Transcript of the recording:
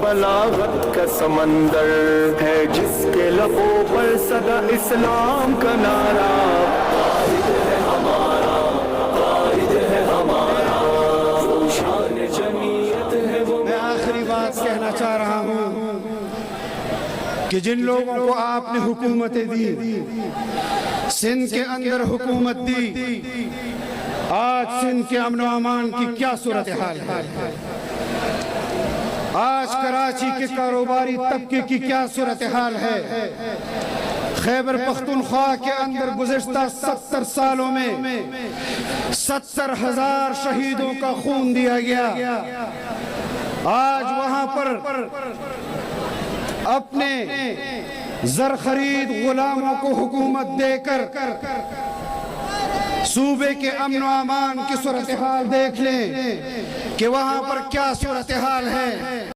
بلاغت کا سمندر ہے جس کے لبوں پر صدا اسلام کا نعرہ. قائد ہے ہمارا، قائد ہے ہمارا، وہ شان جمعیت ہے وہ. میں آخری بات کہنا چاہ رہا ہوں کہ جن لوگوں کو آپ نے حکومتیں دی، سندھ کے اندر حکومت دی، آج سندھ کے امن و امان کی کیا صورتحال ہے؟ آج کراچی کے کاروباری طبقے کی کیا صورتحال ہے؟ خیبر پختونخوا کے اندر گزشتہ 70 سالوں میں 70,000 شہیدوں کا خون دیا گیا. آج وہاں پر اپنے زر خرید غلاموں کو حکومت دے کر صوبے کے امن و امان کی صورتحال دیکھ لیں کہ وہاں پر کیا صورتحال ہے.